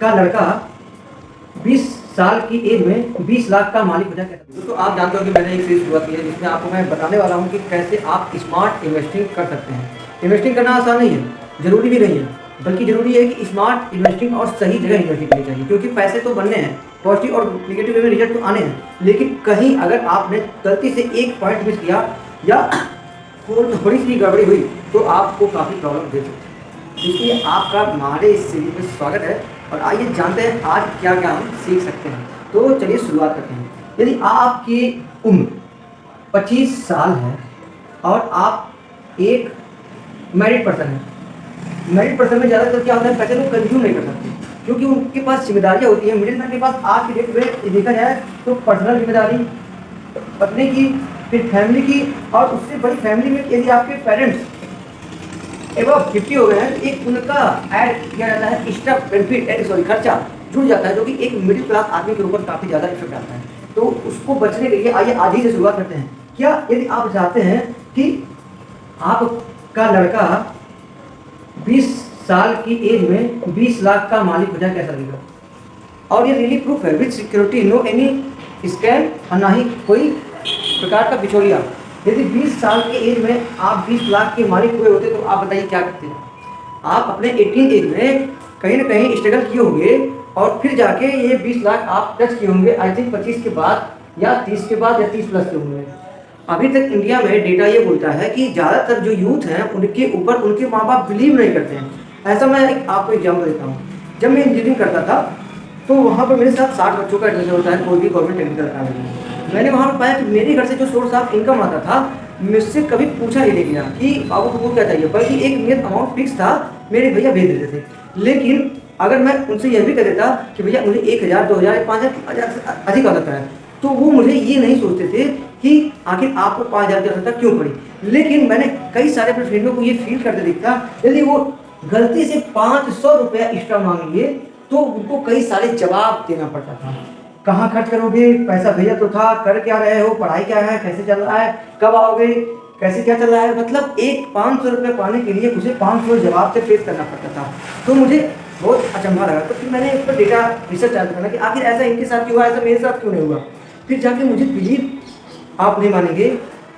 का लड़का 20 साल की एज में 20 लाख का मालिक हो जाए कैसा? दोस्तों आप जानते हो कि मैंने एक सीरीज शुरुआत की है जिसमें आपको मैं बताने वाला हूं कि कैसे आप स्मार्ट इन्वेस्टिंग कर सकते हैं। इन्वेस्टिंग करना आसान नहीं है, जरूरी भी नहीं है, बल्कि जरूरी है कि स्मार्ट इन्वेस्टिंग और सही जगह इन्वेस्टिंग करनी चाहिए, क्योंकि पैसे तो बनने हैं, पॉजिटिव और निगेटिव वे में रिजल्ट तो आने हैं, लेकिन कहीं अगर आपने गलती से एक पॉइंट मिस किया या थोड़ी सी गड़बड़ी हुई तो आपको काफ़ी प्रॉब्लम दे सकती है। इसलिए आपका हमारे इस सीरीज में स्वागत है और आइए जानते हैं आज क्या क्या हम सीख सकते हैं। तो चलिए शुरुआत करते हैं। यदि आपकी उम्र 25 साल है और आप एक मैरिड पर्सन हैं, मैरिड पर्सन में ज़्यादातर क्या होता है, पैसे लोग कंज्यूम नहीं कर सकते क्योंकि उनके पास जिम्मेदारियाँ होती हैं। मिडिल मैन के पास आज की डेट में देखा जाए तो पर्सनल जिम्मेदारी, पत्नी की, फिर फैमिली की, और उससे बड़ी फैमिली में यदि आपके पेरेंट्स एवं 50 हो गए हैं तो एक उनका ऐड किया जाता है, एक्स्ट्रा बेनिफिट खर्चा जुड़ जाता है, जो कि एक मिडिल क्लास आदमी के ऊपर काफ़ी ज़्यादा इफेक्ट आता है। तो उसको बचने के लिए आइए आज ही से शुरुआत करते हैं। क्या यदि आप चाहते हैं कि आपका लड़का 20 साल की एज में 20 लाख का मालिक हो जाए कैसा लगेगा? और ये रियली प्रूफ है, with security, no any scam और ना ही कोई प्रकार का बिचौलिया। यदि 20 साल की एज में आप 20 लाख के मालिक हुए होते तो आप बताइए क्या करते हैं? आप अपने 18 एज में कहीं ना कहीं स्ट्रगल किए होंगे और फिर जाके ये 20 लाख आप टच किए होंगे, आई थिंक 25 के बाद या 30 के बाद या 30 प्लस के होंगे। अभी तक इंडिया में डेटा ये बोलता है कि ज़्यादातर जो यूथ हैं उनके ऊपर उनके माँ बाप बिलीव नहीं करते हैं। ऐसा मैं आपको एग्जाम्पल देता हूँ। जब मैं इंजीनियरिंग करता था तो वहाँ पर मेरे साथ 60 बच्चों का एडमिशन होता है कोई भी गवर्नमेंट टेक्निकल कॉलेज में। मैंने वहाँ पर पाया कि मेरे घर से जो सोर्स ऑफ इनकम आता था मुझसे कभी पूछा ही नहीं गया कि बाबू तुमको क्या चाहिए, बल्कि एक नियत अमाउंट फिक्स था, मेरे भैया भेज देते थे। लेकिन अगर मैं उनसे यह भी कह देता कि भैया मुझे 1000, 2000 या 5000 से अधिक आ सकता है, तो वो मुझे ये नहीं सोचते थे कि आखिर आपको 5000 की आवश्यकता क्यों पड़ी। लेकिन मैंने कई सारे अपने फ्रेंडों को ये फील करते देखा, यदि वो गलती से 500 रुपया एक्स्ट्रा मांग लिए तो उनको कई सारे जवाब देना पड़ता था। कहाँ खर्च करोगे, पैसा भैया तो था, कर क्या रहे हो, पढ़ाई क्या है, कैसे चल रहा है, कब आओगे, कैसे क्या चल रहा है, मतलब एक 500 रुपये पाने के लिए मुझे 500 जवाब से फेस करना पड़ता था। तो मुझे बहुत अचंभा लगा। तो फिर मैंने इस पर डेटा रिसर्च चालू करना कि आखिर ऐसा इनके साथ क्यों हुआ, ऐसा मेरे साथ क्यों नहीं हुआ। फिर जाके मुझे बिलीव, आप नहीं मानेंगे,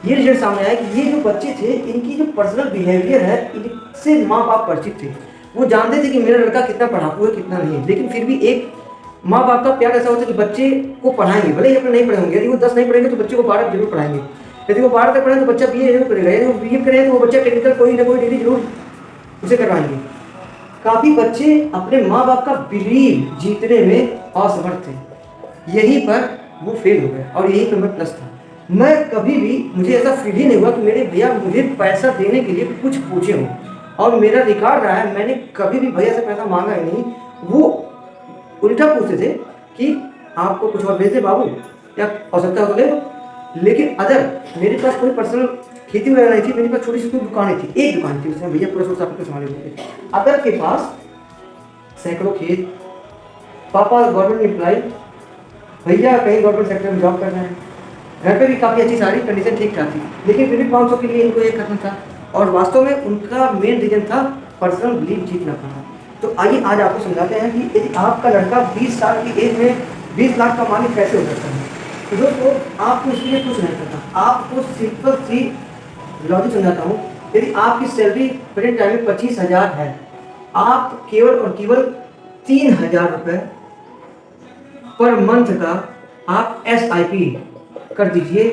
ये रिजल्ट सामने आया कि ये जो बच्चे थे इनकी जो पर्सनल बिहेवियर है इनसे माँ बाप परिचित थे। वो जानते थे कि मेरा लड़का कितना पढ़ाकू है कितना नहीं, लेकिन फिर भी एक माँ बाप का प्यार ऐसा होता है कि बच्चे को पढ़ाएंगे, भले ही अपने नहीं पढ़े होंगे। यदि वो 10 नहीं पढ़ेंगे तो बच्चे को 12 जरूर पढ़ाएंगे। यदि वो 12 तक पढ़े तो बच्चा BA जरूर करेगा। यदि वो BA करें तो वो बच्चा टेक्निकल कोई ना कोई डिग्री जरूर उसे करवाएंगे। काफ़ी बच्चे अपने माँ बाप का बिलीव जीतने में असमर्थ थे, यहीं पर वो फेल हो गए और यही पर मैं प्लस था। मैं कभी भी, मुझे ऐसा फील ही नहीं हुआ कि मेरे भैया मुझे पैसा देने के लिए कुछ पूछे हों, और मेरा रिकॉर्ड रहा है मैंने कभी भी भैया से पैसा मांगा ही नहीं। वो उल्टा पूछते थे कि आपको कुछ और भेज दे बाबू, या आवश्यकता हो तो ले लो। लेकिन अगर मेरे पास कोई पर्सनल खेती वगैरह नहीं थी, मेरे पास छोटी सी कोई दुकानें थी, एक दुकान थी जिसमें भैया पूरा सोर्स आपको संभाले हुए थे। अदर के पास सैकड़ों खेत, पापा गवर्नमेंट एम्प्लॉय, भैया कहीं गवर्नमेंट सेक्टर में जॉब कर रहे हैं, घर पे भी काफ़ी अच्छी सारी कंडीशन ठीक ठाक थी, लेकिन फिर भी 500 के लिए इनको एक करना था। और वास्तव में उनका मेन रीजन था पर्सनल बिलीव जीत ना पाना। तो आइए आज आपको समझाते हैं कि यदि आपका लड़का 20 साल की एज में 20 लाख का मालिक कैसे हो सकता है। तो दोस्तों आपको इसके लिए कुछ नहीं करना, आपको सिंपल सी लॉजिक समझाता हूँ। यदि आपकी सैलरी प्रेजेंट टाइम में 25,000 है, आप केवल और केवल 3,000 रुपये पर मंथ का आप SIP कर दीजिए।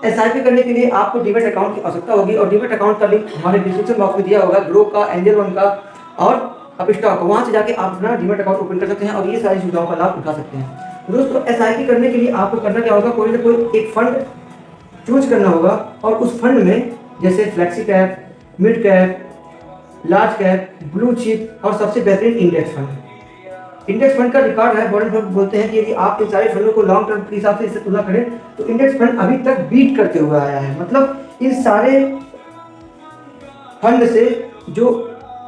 SIP करने के लिए आपको डीमेट अकाउंट की आवश्यकता होगी, और डीमेट अकाउंट का लिंक हमारे डिस्क्रिप्शन बॉक्स में दिया होगा, ग्रो का, एंजल वन का और अपस्टॉक, वहाँ से जाके आप अपना डीमेट अकाउंट ओपन कर सकते हैं और ये सारी सुविधाओं का लाभ उठा सकते हैं। दोस्तों SIP करने के लिए आपको करना क्या होगा, कोई ना कोई एक फंड चूज करना होगा, और उस फंड में जैसे flexi cap, mid cap, large cap, blue chip और सबसे बेहतरीन इंडेक्स फंड। इंडेक्स फंड का रिकॉर्ड है, बॉर्डन फंड बोलते हैं कि यदि आप इन सारे फंडों को लॉन्ग टर्म के हिसाब से इससे तुलना करें तो इंडेक्स फंड अभी तक बीट करते हुए आया है। मतलब इन सारे फंड से जो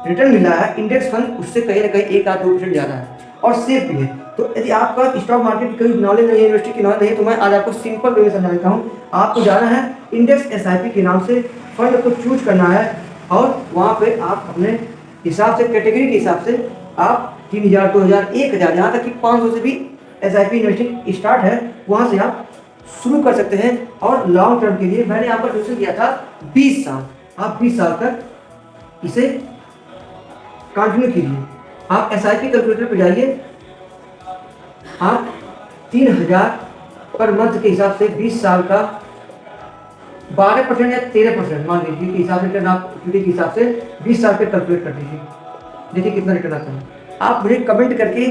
रिटर्न मिला है इंडेक्स फंड उससे कहीं ना कहीं 1-2% ज़्यादा है और सेफ भी है। तो यदि आपका स्टॉक मार्केट की कोई नॉलेज नहीं है, इन्वेस्टिंग की नॉलेज नहीं है, तो मैं आज आपको सिंपल वे में समझा देता हूँ। आपको जाना है इंडेक्स SIP के नाम से फंड को चूज करना है, और वहाँ पे आप अपने हिसाब से, कैटेगरी के हिसाब से आप 3000, 2000, 1000, यहाँ तक कि 500 से भी SIP इन्वेस्टिंग स्टार्ट है, वहाँ से आप शुरू कर सकते हैं। और लॉन्ग टर्म के लिए मैंने यहाँ पर डिस्कशन किया था 20 साल, आप 20 साल तक इसे कंटिन्यू कीजिए। आप SIP कैलकुलेटर पर जाइए, आप 3000 पर मंथ के हिसाब से 20 साल का 12% या 13% मान लीजिए के हिसाब से रिटर्न आप इक्विटी के हिसाब से 20 साल पे कैलकुलेट कर दीजिए, देखिए कितना रिटर्न आता है। आप मुझे कमेंट करके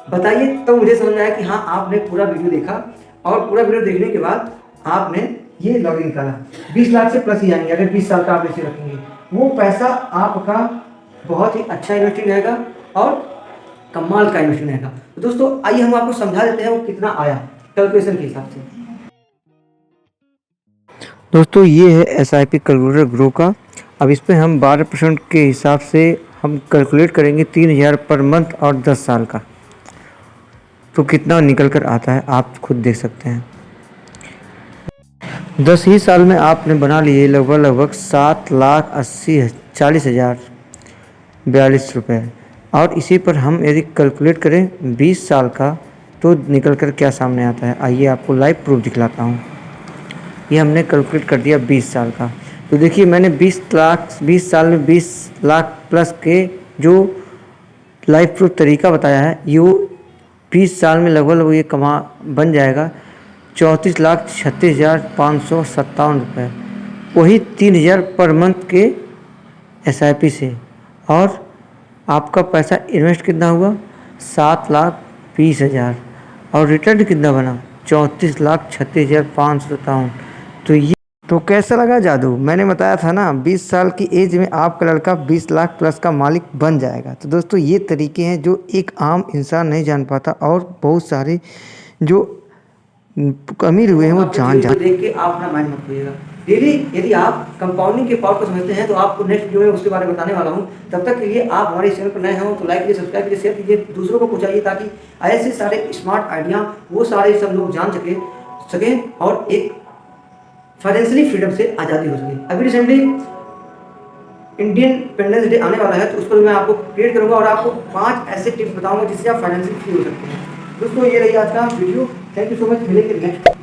बताइए, तो मुझे समझ में आया कि हाँ आपने पूरा वीडियो देखा, और पूरा वीडियो देखने के बाद आपने ये लॉगिन निकाला। 20 लाख से प्लस ही आएंगे अगर 20 साल का आप ऐसे रखेंगे। वो पैसा आपका बहुत ही अच्छा इन्वेस्टिंग रहेगा और कमाल का इन्वेस्टिंग रहेगा। तो दोस्तों आइए हम आपको समझा देते हैं वो कितना आया कैलकुलेशन के हिसाब से। दोस्तों ये है SIP कैलकुलेटर ग्रो का। अब इस पर हम 12% के हिसाब से हम कैलकुलेट करेंगे 3000 पर मंथ और 10 साल का, तो कितना निकल कर आता है आप खुद देख सकते हैं। 10 ही साल में आपने बना लिए लगभग 7,80,40,042 रुपये। और इसी पर हम यदि कैलकुलेट करें 20 साल का तो निकल कर क्या सामने आता है, आइए आपको लाइव प्रूफ दिखलाता हूँ। ये हमने कैलकुलेट कर दिया 20 साल का, तो देखिए मैंने 20 साल में 20 लाख प्लस के जो लाइव प्रूफ तरीका बताया है, ये 20 साल में लगभग ये बन जाएगा 34,36,557 रुपये, वही 3000 पर मंथ के SIP से। और आपका पैसा इन्वेस्ट कितना हुआ 7,20,000 और रिटर्न कितना बना 34,36,557। तो कैसा लगा जादू, मैंने बताया था ना 20 साल की एज में आपका लड़का 20 लाख प्लस का मालिक बन जाएगा। तो दोस्तों ये तरीके हैं जो एक आम इंसान नहीं जान पाता, और बहुत सारे जो अमीर हुए हैं वो जान देख के आप अपना माइंड मत खोइएगा। डेली यदि आप कंपाउंडिंग के पावर को समझते हैं तो आपको नेक्स्ट वीडियो में उसके बारे में बताने वाला हूँ। तब तक के लिए आप हमारे चैनल पर नए हो तो लाइक कीजिए, सब्सक्राइब कीजिए, शेयर कीजिए, दूसरों को पहुँचाइए, ताकि ऐसे सारे स्मार्ट आइडिया वो सारे सब लोग जान सकें और एक फाइनेंशियली फ्रीडम से आज़ादी हो सके। अभी रिसेंटली इंडियन इंडिपेंडेंस डे आने वाला है, तो उस पर मैं आपको क्रिएट करूँगा और आपको 5 ऐसे टिप्स बताऊँगा जिससे आप फाइनेंशियली फ्री हो सकते हैं। दोस्तों ये रही आज का video, thank you so much, मिलेंगे नेक्स्ट।